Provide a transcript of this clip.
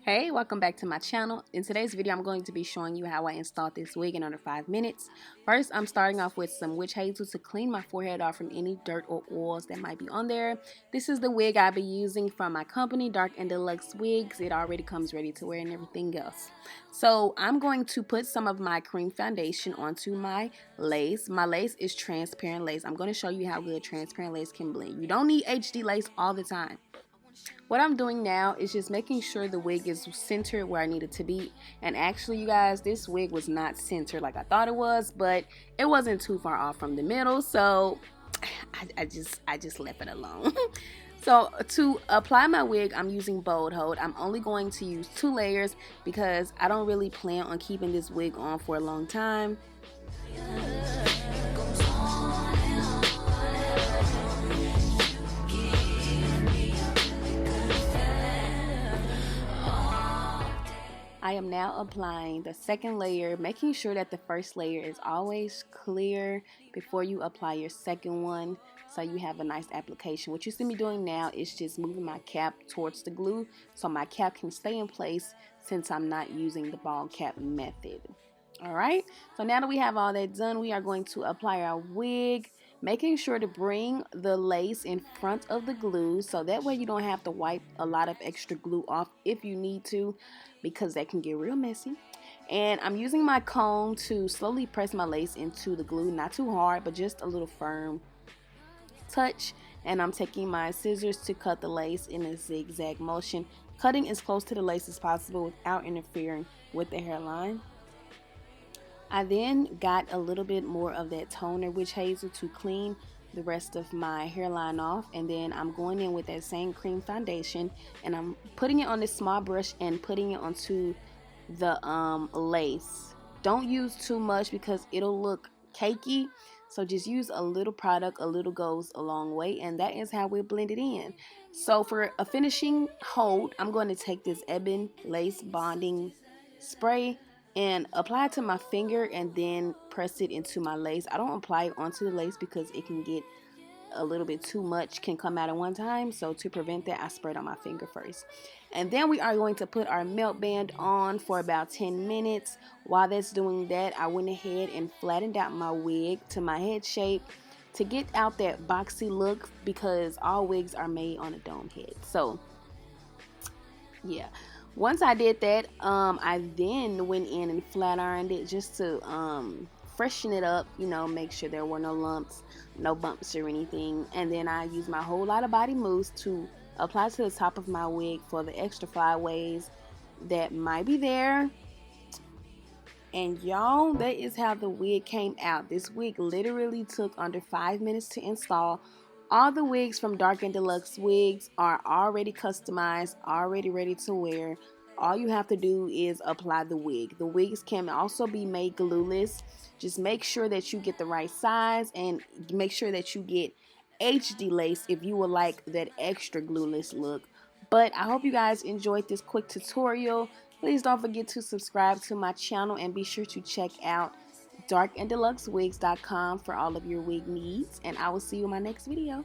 Hey, welcome back to my channel. In today's video, I'm going to be showing you how I installed this wig in under 5 minutes. First, I'm starting off with some witch hazel to clean my forehead off from any dirt or oils that might be on there. This is the wig I'll be using from my company, DARK&DELUXEWIGS. It already comes ready to wear and everything else. So I'm going to put some of my cream foundation onto my lace. My lace is transparent lace. I'm going to show you how good transparent lace can blend. You don't need HD lace all the time. What I'm doing now is just making sure the wig is centered where I need it to be. And actually, you guys, this wig was not centered like I thought it was, but it wasn't too far off from the middle, so I just left it alone. So to apply my wig, I'm using Bold Hold. I'm only going to use 2 layers because I don't really plan on keeping this wig on for a long time. I am now applying the second layer, making sure that the first layer is always clear before you apply your second one, so you have a nice application. What you see me doing now is just moving my cap towards the glue so my cap can stay in place since I'm not using the ball cap method. Alright, so now that we have all that done, we are going to apply our wig, making sure to bring the lace in front of the glue so that way you don't have to wipe a lot of extra glue off if you need to, because that can get real messy. And I'm using my comb to slowly press my lace into the glue, not too hard but just a little firm touch. And I'm taking my scissors to cut the lace in a zigzag motion, cutting as close to the lace as possible without interfering with the hairline. I then got a little bit more of that toner witch hazel to clean the rest of my hairline off, and then I'm going in with that same cream foundation and I'm putting it on this small brush and putting it onto the lace. Don't use too much because it'll look cakey, so just use a little product. A little goes a long way, and that is how we blend it in. So for a finishing hold, I'm going to take this Ebon lace bonding spray and apply it to my finger and then press it into my lace. I don't apply it onto the lace because it can get a little bit too much, can come out at one time. So to prevent that, I spread on my finger first. And then we are going to put our melt band on for about 10 minutes. While that's doing that, I went ahead and flattened out my wig to my head shape to get out that boxy look, because all wigs are made on a dome head. So yeah. Once I did that, I then went in and flat ironed it just to freshen it up, you know, make sure there were no lumps, no bumps or anything. And then I used my whole lot of body mousse to apply to the top of my wig for the extra flyaways that might be there. And y'all, that is how the wig came out. This wig literally took under 5 minutes to install. All the wigs from DARK&DELUXEWIGS are already customized, already ready to wear. All you have to do is apply the wig. The wigs can also be made glueless. Just make sure that you get the right size and make sure that you get HD lace if you would like that extra glueless look. But I hope you guys enjoyed this quick tutorial. Please don't forget to subscribe to my channel and be sure to check out DARK&DELUXEWIGS.com for all of your wig needs, and I will see you in my next video.